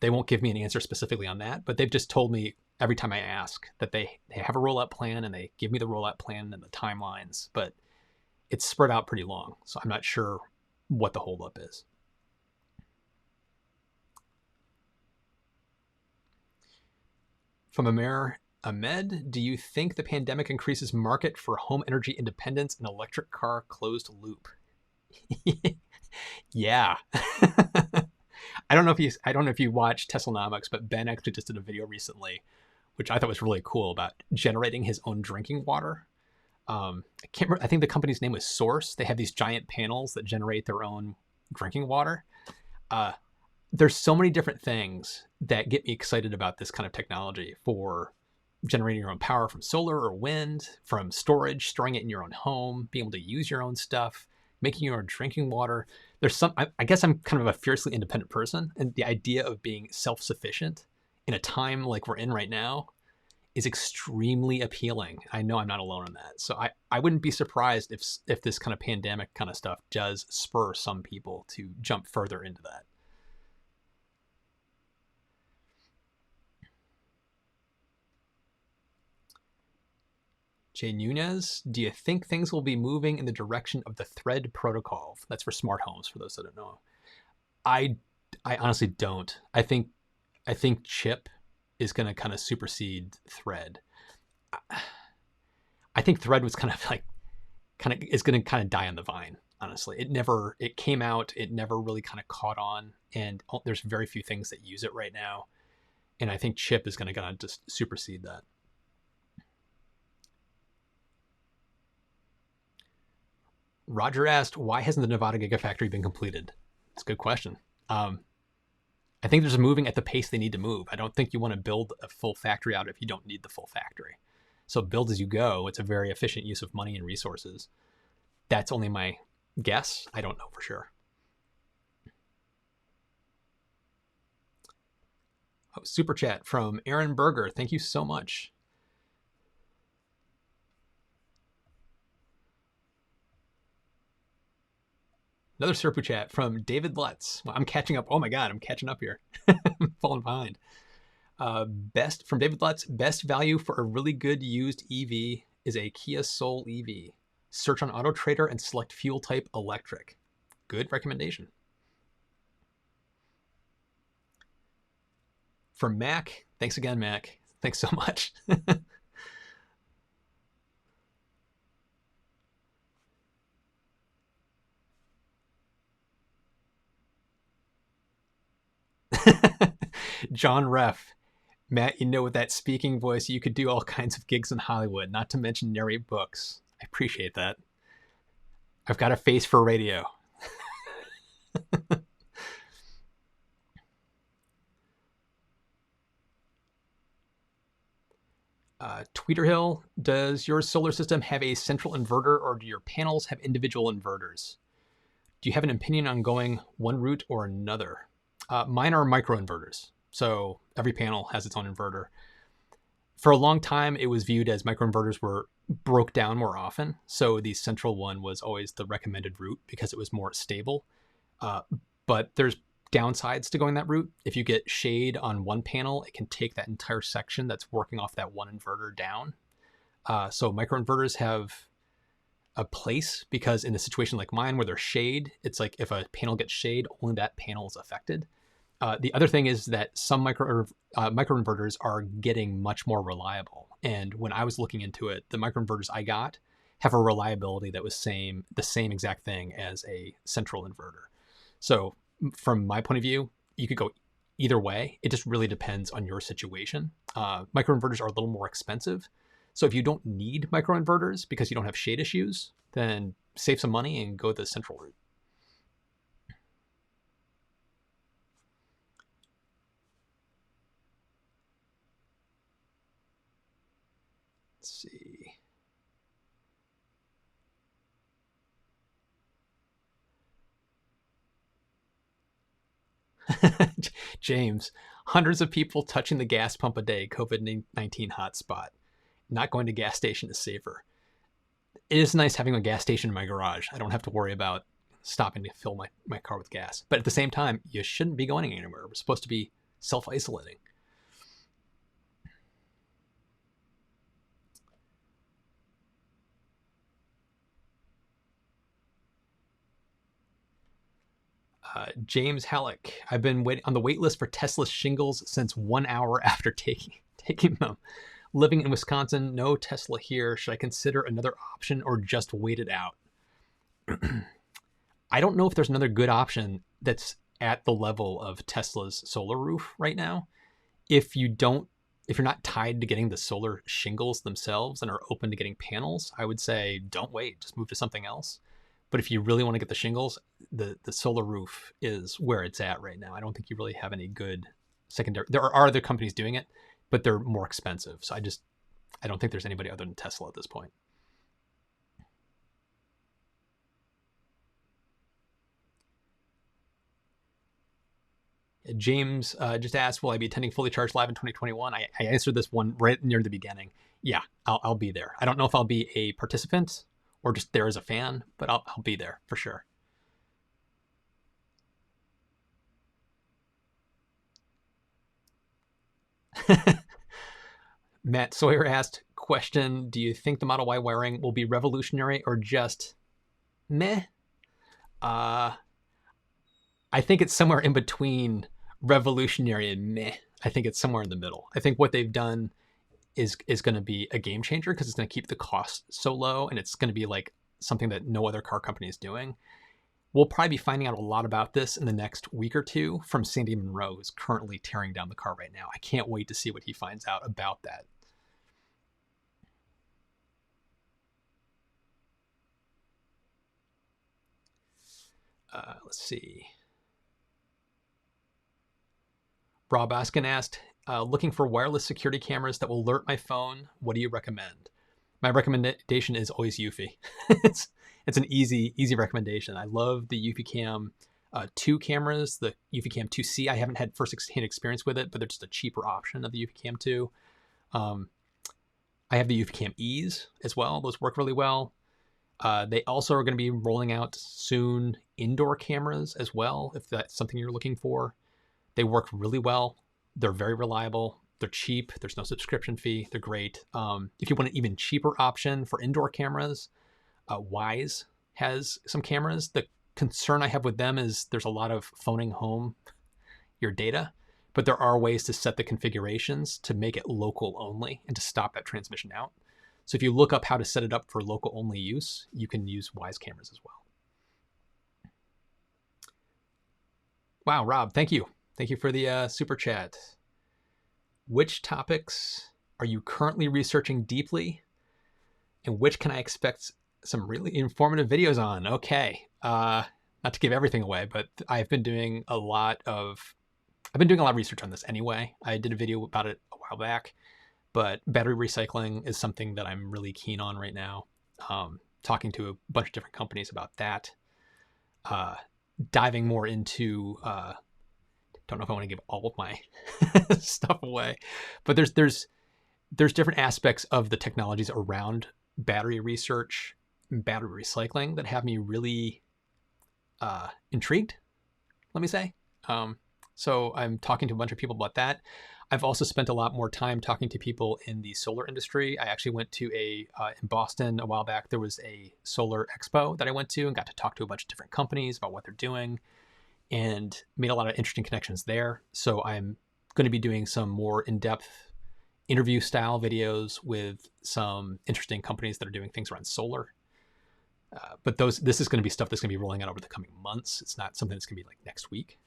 They won't give me an answer specifically on that, but they've just told me every time I ask that they have a rollout plan and they give me the rollout plan and the timelines, but it's spread out pretty long. So I'm not sure what the holdup is. From Amer Ahmed, do you think the pandemic increases market for home energy independence and electric car closed loop? Yeah. I don't know if you watch Teslanomics, but Ben actually just did a video recently, which I thought was really cool, about generating his own drinking water. I can't remember, I think the company's name was Source. They have these giant panels that generate their own drinking water. There's so many different things that get me excited about this kind of technology for generating your own power from solar or wind, from storage, storing it in your own home, being able to use your own stuff, making your own drinking water. There's some, I guess I'm kind of a fiercely independent person, and the idea of being self-sufficient in a time like we're in right now is extremely appealing. I know I'm not alone in that. So I wouldn't be surprised if this kind of pandemic kind of stuff does spur some people to jump further into that. Jay Nunez, do you think things will be moving in the direction of the Thread protocol? That's for smart homes, for those that don't know. I I honestly don't. I think Chip is going to kind of supersede Thread. I think Thread was kind of is going to kind of die on the vine. Honestly, it came out, it never really kind of caught on, and there's very few things that use it right now. And I think Chip is going to kind of just supersede that. Roger asked, why hasn't the Nevada Gigafactory been completed? It's a good question. I think they're just moving at the pace they need to move. I don't think you want to build a full factory out if you don't need the full factory. So build as you go. It's a very efficient use of money and resources. That's only my guess. I don't know for sure. Oh, super chat from Aaron Berger. Thank you so much. Another super chat from David Lutz. Well, I'm catching up. Oh my God, I'm catching up here. I'm falling behind. Best from David Lutz. Best value for a really good used EV is a Kia Soul EV. Search on Auto Trader and select fuel type electric. Good recommendation. From Mac. Thanks again, Mac. Thanks so much. John Ref. Matt, with that speaking voice, you could do all kinds of gigs in Hollywood, not to mention narrate books. I appreciate that. I've got a face for radio. Tweeterhill, does your solar system have a central inverter or do your panels have individual inverters? Do you have an opinion on going one route or another? Mine are microinverters. So every panel has its own inverter. For a long time, it was viewed as microinverters were broke down more often. So the central one was always the recommended route because it was more stable. But there's downsides to going that route. If you get shade on one panel, it can take that entire section that's working off that one inverter down. So microinverters have a place because in a situation like mine where there's shade, it's like if a panel gets shade, only that panel is affected. The other thing is that some microinverters are getting much more reliable. And when I was looking into it, the microinverters I got have a reliability that was the same exact thing as a central inverter. So from my point of view, you could go either way. It just really depends on your situation. Microinverters are a little more expensive. So if you don't need microinverters because you don't have shade issues, then save some money and go the central route. Let's see. James, hundreds of people touching the gas pump a day, COVID-19 hotspot. Not going to gas station is safer. It is nice having a gas station in my garage. I don't have to worry about stopping to fill my car with gas. But at the same time, you shouldn't be going anywhere. We're supposed to be self-isolating. James Halleck, I've been waiting on the wait list for Tesla shingles since 1 hour after taking them. Living in Wisconsin, no Tesla here. Should I consider another option or just wait it out? I don't know if there's another good option that's at the level of Tesla's solar roof right now. If you're not tied to getting the solar shingles themselves and are open to getting panels, I would say don't wait, just move to something else. But if you really want to get the shingles, the solar roof is where it's at right now. I don't think you really have any good secondary. There are other companies doing it, but they're more expensive. So I don't think there's anybody other than Tesla at this point. James just asked, will I be attending Fully Charged Live in 2021? I answered this one right near the beginning. Yeah, I'll be there. I don't know if I'll be a participant or just there as a fan, but I'll be there for sure. Matt Sawyer asked, question, do you think the Model Y wiring will be revolutionary or just meh? I think it's somewhere in between revolutionary and meh. I think it's somewhere in the middle. I think what they've done is going to be a game changer because it's going to keep the cost so low and it's going to be like something that no other car company is doing. We'll probably be finding out a lot about this in the next week or two from Sandy Monroe, who's currently tearing down the car right now. I can't wait to see what he finds out about that. Let's see. Rob Askin asked, looking for wireless security cameras that will alert my phone. What do you recommend? My recommendation is always Eufy. it's an easy recommendation. I love the Eufy Cam 2 cameras, the Eufy Cam 2C. I haven't had first-hand experience with it, but they're just a cheaper option of the Eufy Cam 2. I have the Eufy Cam E's as well. Those work really well. They also are going to be rolling out soon indoor cameras as well, if that's something you're looking for. They work really well. They're very reliable. They're cheap. There's no subscription fee. They're great. If you want an even cheaper option for indoor cameras, Wise has some cameras. The concern I have with them is there's a lot of phoning home your data, but there are ways to set the configurations to make it local only and to stop that transmission out. So if you look up how to set it up for local only use, you can use Wise cameras as well. Wow, Rob, thank you. Thank you for the super chat. Which topics are you currently researching deeply, and which can I expect some really informative videos on? Okay, not to give everything away, but I've been doing a lot of research on this anyway. I did a video about it a while back, but battery recycling is something that I'm really keen on right now. Talking to a bunch of different companies about that. Diving more into don't know if I want to give all of my stuff away, but there's different aspects of the technologies around battery research and battery recycling that have me really intrigued, let me say. So I'm talking to a bunch of people about that. I've also spent a lot more time talking to people in the solar industry. I actually went to in Boston a while back. There was a solar expo that I went to and got to talk to a bunch of different companies about what they're doing, and made a lot of interesting connections there. So I'm going to be doing some more in-depth interview style videos with some interesting companies that are doing things around solar. But this is going to be stuff that's going to be rolling out over the coming months. It's not something that's going to be like next week.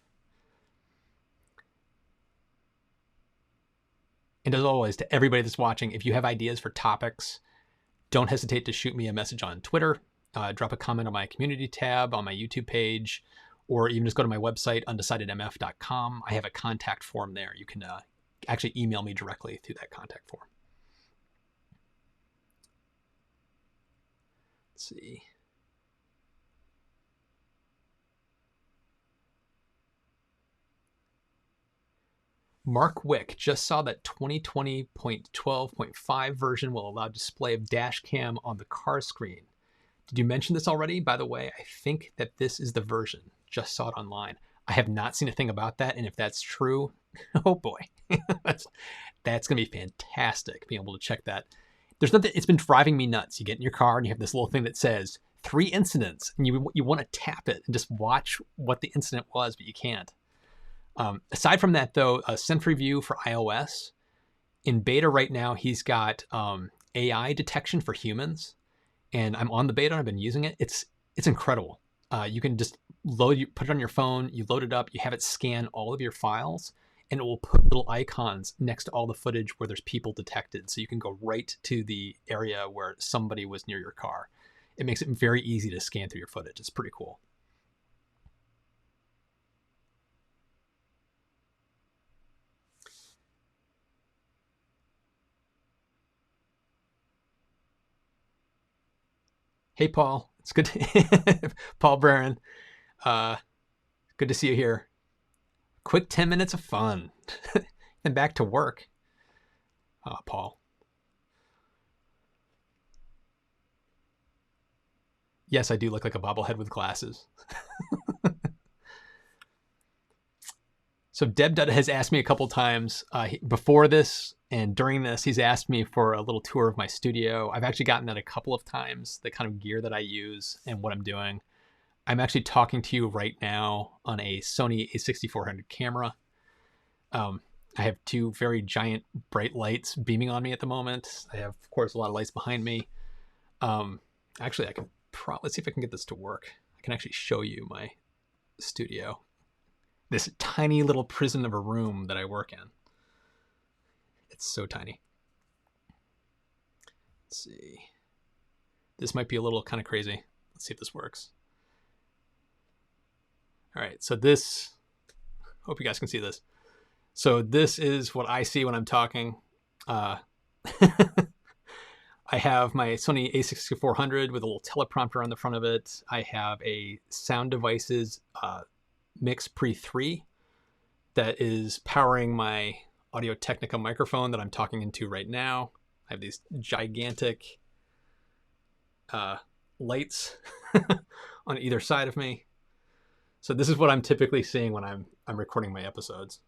And as always, to everybody that's watching, if you have ideas for topics, don't hesitate to shoot me a message on Twitter, drop a comment on my community tab on my YouTube page, or even just go to my website, undecidedmf.com. I have a contact form there. You can actually email me directly through that contact form. Let's see. Mark Wick just saw that 2020.12.5 version will allow display of dash cam on the car screen. Did you mention this already? By the way, I think that this is the version. Just saw it online. I have not seen a thing about that, and if that's true, oh boy, that's going to be fantastic, being able to check that. There's nothing, it's been driving me nuts. You get in your car and you have this little thing that says 3 incidents, and you want to tap it and just watch what the incident was, but you can't. Aside from that, though, Sentry View for iOS, in beta right now, he's got AI detection for humans, and I'm on the beta. I've been using it. It's incredible. You can just put it on your phone, you load it up, you have it scan all of your files, and it will put little icons next to all the footage where there's people detected, so you can go right to the area where somebody was near your car. It makes it very easy to scan through your footage. It's pretty cool. Hey, Paul. It's good to Paul Barron. Good to see you here. Quick 10 minutes of fun. And back to work. Paul. Yes, I do look like a bobblehead with glasses. So Deb Dutta has asked me a couple times before this and during this. He's asked me for a little tour of my studio. I've actually gotten that a couple of times, the kind of gear that I use and what I'm doing. I'm actually talking to you right now on a Sony a6400 camera. I have 2 very giant bright lights beaming on me at the moment. I have, of course, a lot of lights behind me. Actually, I can let's see if I can get this to work. I can actually show you my studio. This tiny little prison of a room that I work in. It's so tiny. Let's see. This might be a little kind of crazy. Let's see if this works. All right, so this, hope you guys can see this. So this is what I see when I'm talking. I have my Sony a6400 with a little teleprompter on the front of it. I have a Sound Devices Mix Pre 3 that is powering my Audio Technica microphone that I'm talking into right now. I have these gigantic lights on either side of me. So this is what I'm typically seeing when I'm recording my episodes.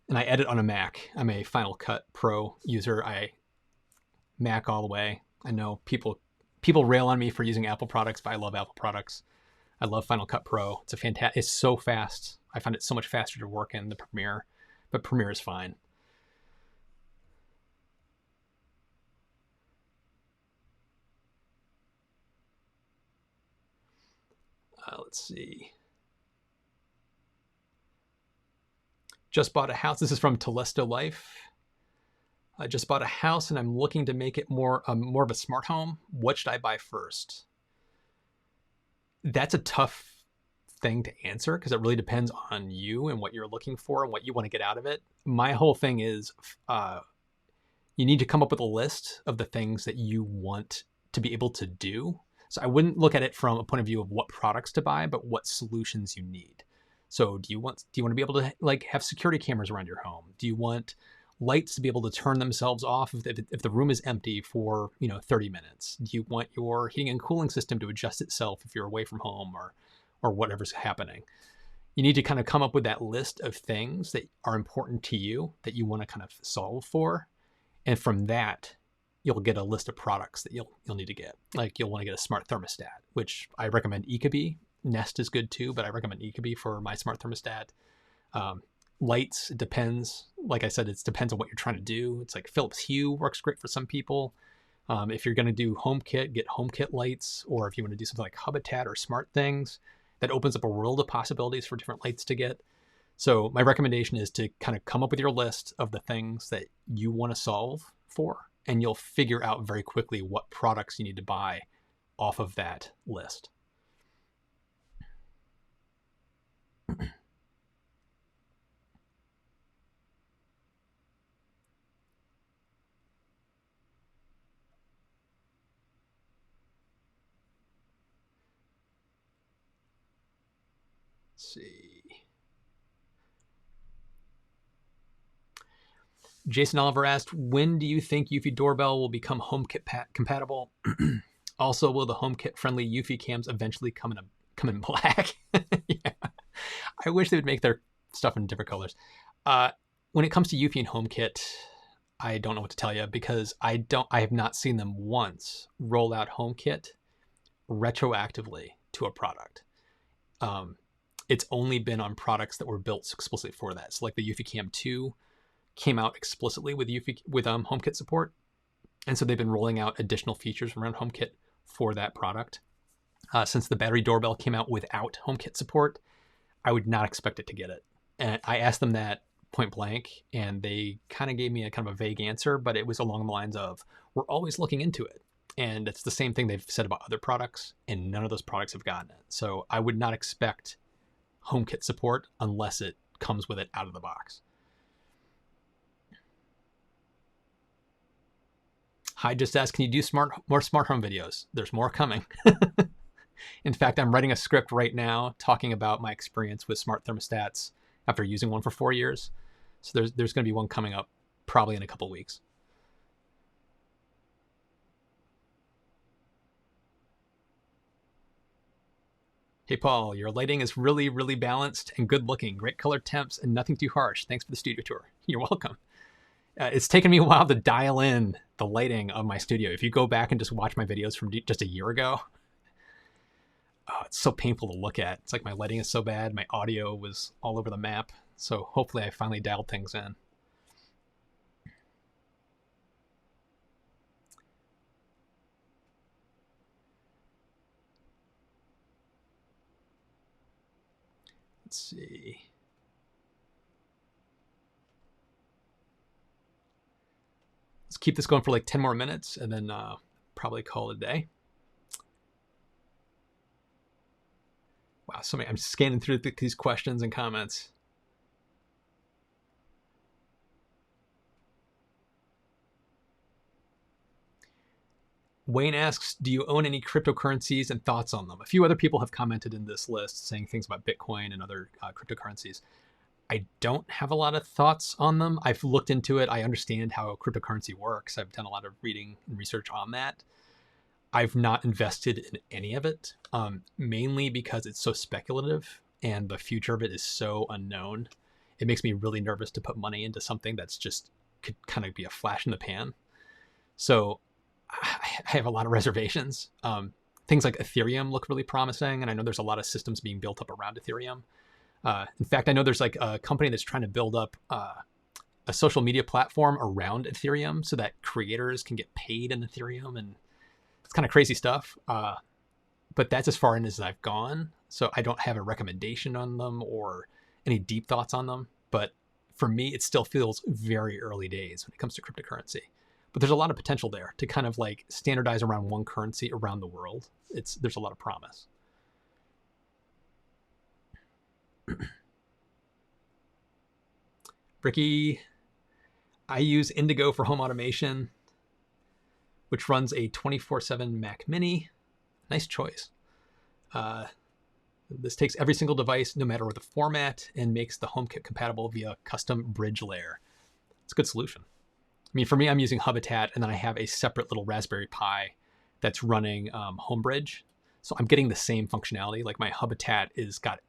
And I edit on a Mac. I'm a Final Cut Pro user. I Mac all the way. I know people rail on me for using Apple products, but I love Apple products. I love Final Cut Pro. It's so fast. I find it so much faster to work in than Premiere, but Premiere is fine. Let's see. Just bought a house. This is from Telesto Life. I just bought a house and I'm looking to make it more of a smart home. What should I buy first? That's a tough thing to answer because it really depends on you and what you're looking for and what you want to get out of it. My whole thing is you need to come up with a list of the things that you want to be able to do. So I wouldn't look at it from a point of view of what products to buy, but what solutions you need. So do you want to be able to like have security cameras around your home? Do you want lights to be able to turn themselves off if the room is empty for 30 minutes? Do you want your heating and cooling system to adjust itself if you're away from home or whatever's happening? You need to kind of come up with that list of things that are important to you that you want to kind of solve for. And from that, you'll get a list of products that you'll need to get. Like you'll want to get a smart thermostat, which I recommend Ecobee. Nest is good too, but I recommend Ecobee for my smart thermostat. Lights, it depends. Like I said, it depends on what you're trying to do. It's like Philips Hue works great for some people. If you're going to do HomeKit, get HomeKit lights. Or if you want to do something like Habitat or Smart Things, that opens up a world of possibilities for different lights to get. So my recommendation is to kind of come up with your list of the things that you want to solve for, and you'll figure out very quickly what products you need to buy off of that list. Let's see. Jason Oliver asked, when do you think Eufy doorbell will become HomeKit compatible? Also, will the HomeKit friendly Eufy cams eventually come in black? Yeah. I wish they would make their stuff in different colors. When it comes to Eufy and HomeKit, I don't know what to tell you because I have not seen them once roll out HomeKit retroactively to a product. It's only been on products that were built explicitly for that. So like the Eufy Cam 2 came out explicitly with HomeKit support. And so they've been rolling out additional features around HomeKit for that product. Since the battery doorbell came out without HomeKit support, I would not expect it to get it. And I asked them that point blank, and they kind of gave me a kind of a vague answer, but it was along the lines of, we're always looking into it. And it's the same thing they've said about other products, and none of those products have gotten it. So I would not expect HomeKit support unless it comes with it out of the box. Hi, just asked, can you do more smart home videos? There's more coming. In fact, I'm writing a script right now talking about my experience with smart thermostats after using one for 4 years. So there's going to be one coming up probably in a couple of weeks. Hey, Paul, your lighting is really, really balanced and good looking. Great color temps and nothing too harsh. Thanks for the studio tour. You're welcome. It's taken me a while to dial in the lighting of my studio. If you go back and just watch my videos from just a year ago, it's so painful to look at. It's like my lighting is so bad. My audio was all over the map. So hopefully I finally dialed things in. Let's see. Let's keep this going for like 10 more minutes and then probably call it a day. Wow, I'm scanning through these questions and comments. Wayne asks, do you own any cryptocurrencies and thoughts on them? A few other people have commented in this list saying things about Bitcoin and other cryptocurrencies. I don't have a lot of thoughts on them. I've looked into it. I understand how cryptocurrency works. I've done a lot of reading and research on that. I've not invested in any of it, mainly because it's so speculative and the future of it is so unknown. It makes me really nervous to put money into something that's just could kind of be a flash in the pan. So I have a lot of reservations. Things like Ethereum look really promising, and I know there's a lot of systems being built up around Ethereum. In fact, I know there's like a company that's trying to build up a social media platform around Ethereum so that creators can get paid in Ethereum, and it's kind of crazy stuff. But that's as far in as I've gone. So I don't have a recommendation on them or any deep thoughts on them. But for me, it still feels very early days when it comes to cryptocurrency. But there's a lot of potential there to kind of like standardize around one currency around the world. There's a lot of promise. Ricky, I use Indigo for home automation, which runs a 24/7 Mac Mini. Nice choice. This takes every single device, no matter what the format, and makes the HomeKit compatible via custom bridge layer. It's a good solution. I mean, for me, I'm using Habitat, and then I have a separate little Raspberry Pi that's running Homebridge. So I'm getting the same functionality. Like my Habitat is got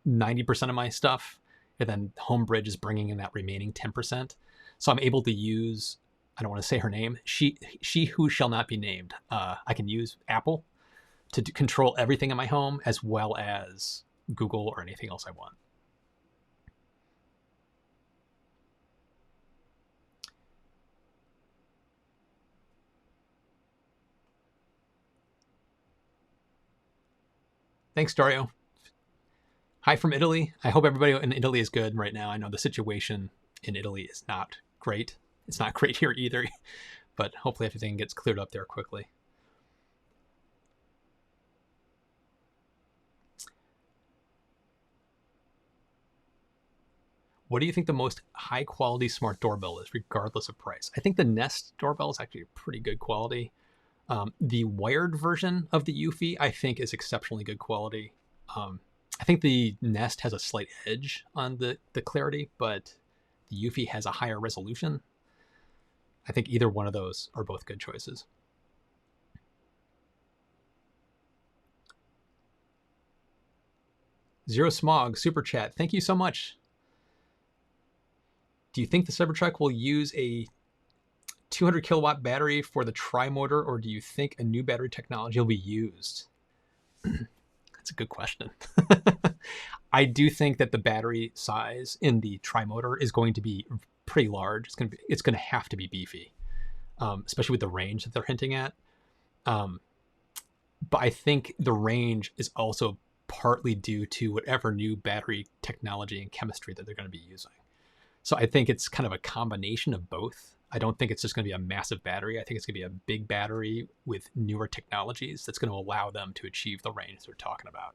90% of my stuff, and then Homebridge is bringing in that remaining 10%. So I'm able to use, I don't want to say her name, she who shall not be named. I can use Apple to control everything in my home, as well as Google or anything else I want. Thanks, Dario. Hi from Italy. I hope everybody in Italy is good right now. I know the situation in Italy is not great. It's not great here either, but hopefully everything gets cleared up there quickly. What do you think the most high quality smart doorbell is, regardless of price? I think the Nest doorbell is actually pretty good quality. The wired version of the Eufy, I think, is exceptionally good quality. I think the Nest has a slight edge on the clarity, but the Eufy has a higher resolution. I think either one of those are both good choices. Zero Smog, Super Chat. Thank you so much. Do you think the Cybertruck will use a 200 kilowatt battery for the tri-motor, or do you think a new battery technology will be used? That's a good question. I do think that the battery size in the tri-motor is going to be pretty large. It's going to have to be beefy, especially with the range that they're hinting at. But I think the range is also partly due to whatever new battery technology and chemistry that they're going to be using. So I think it's kind of a combination of both. I don't think it's just going to be a massive battery. I think it's going to be a big battery with newer technologies that's going to allow them to achieve the range they're talking about.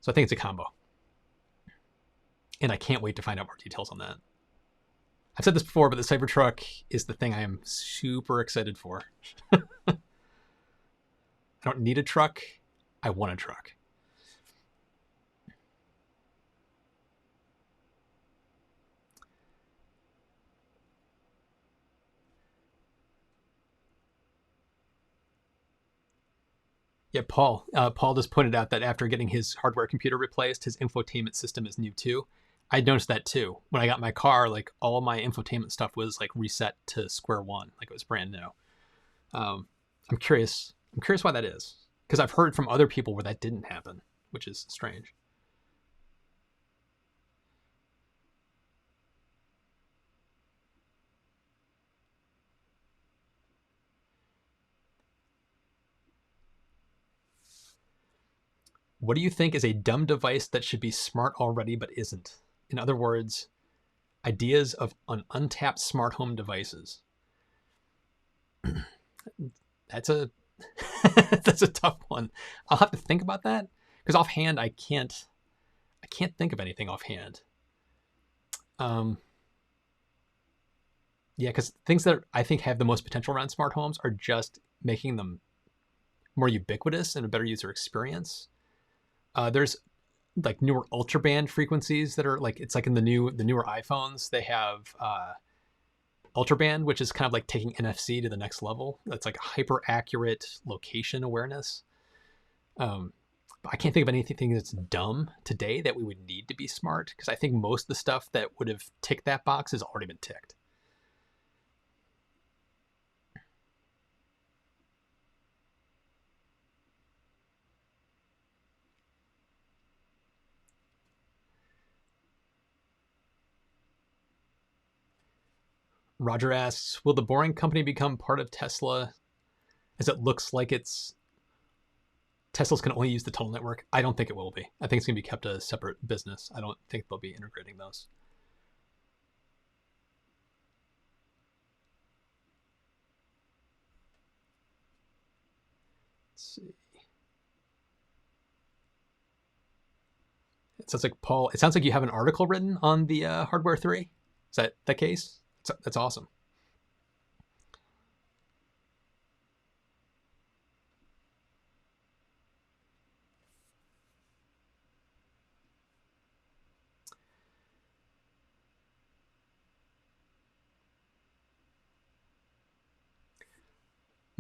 So I think it's a combo. And I can't wait to find out more details on that. I've said this before, but the Cybertruck is the thing I am super excited for. I don't need a truck. I want a truck. Yeah, Paul. Paul just pointed out that after getting his hardware computer replaced, his infotainment system is new too. I noticed that too. When I got my car, like all my infotainment stuff was like reset to square one, like it was brand new. I'm curious. I'm curious why that is, because I've heard from other people where that didn't happen, which is strange. What do you think is a dumb device that should be smart already but isn't? In other words, ideas of untapped smart home devices. That's a that's a tough one. I'll have to think about that, because offhand I can't think of anything offhand. Yeah, because things that I think have the most potential around smart homes are just making them more ubiquitous and a better user experience. There's like newer ultra band frequencies that are like, it's like in the newer iPhones, they have ultra band, which is kind of like taking NFC to the next level. That's like hyper accurate location awareness. But I can't think of anything that's dumb today that we would need to be smart, because I think most of the stuff that would have ticked that box has already been ticked. Roger asks, will the Boring Company become part of Tesla, as it looks like Tesla's can only use the tunnel network? I don't think it will be. I think it's going to be kept a separate business. I don't think they'll be integrating those. see. It sounds like, Paul, it sounds like you have an article written on the Hardware 3. Is that the case? That's awesome.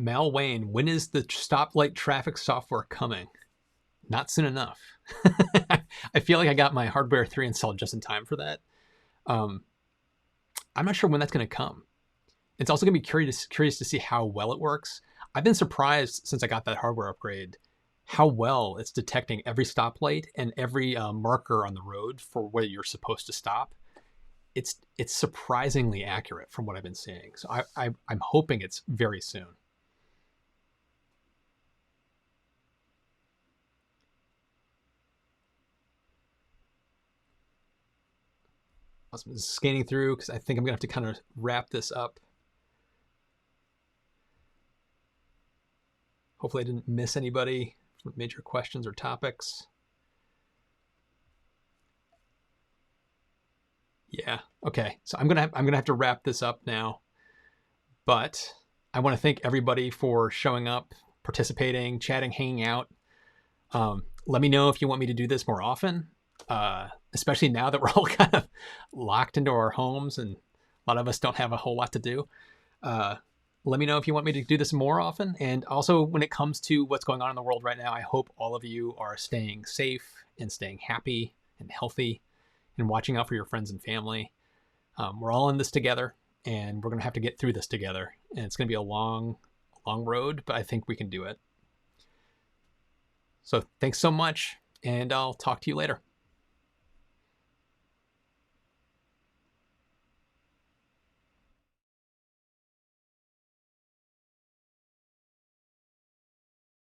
Mal Wayne, when is the stoplight traffic software coming? Not soon enough. I feel like I got my Hardware 3 installed just in time for that. I'm not sure when that's going to come. It's also going to be curious to see how well it works. I've been surprised since I got that hardware upgrade how well it's detecting every stoplight and every marker on the road for where you're supposed to stop. It's surprisingly accurate from what I've been seeing. So I'm hoping it's very soon. Awesome. Just scanning through because I think I'm gonna have to kind of wrap this up. Hopefully I didn't miss anybody for major questions or topics. Yeah. Okay. So I'm gonna have to wrap this up now. But I want to thank everybody for showing up, participating, chatting, hanging out. Let me know if you want me to do this more often, especially now that we're all kind of locked into our homes and a lot of us don't have a whole lot to do. Let me know if you want me to do this more often. And also, when it comes to what's going on in the world right now, I hope all of you are staying safe and staying happy and healthy and watching out for your friends and family. We're all in this together, and we're going to have to get through this together. And it's going to be a long road, but I think we can do it. So thanks so much, and I'll talk to you later.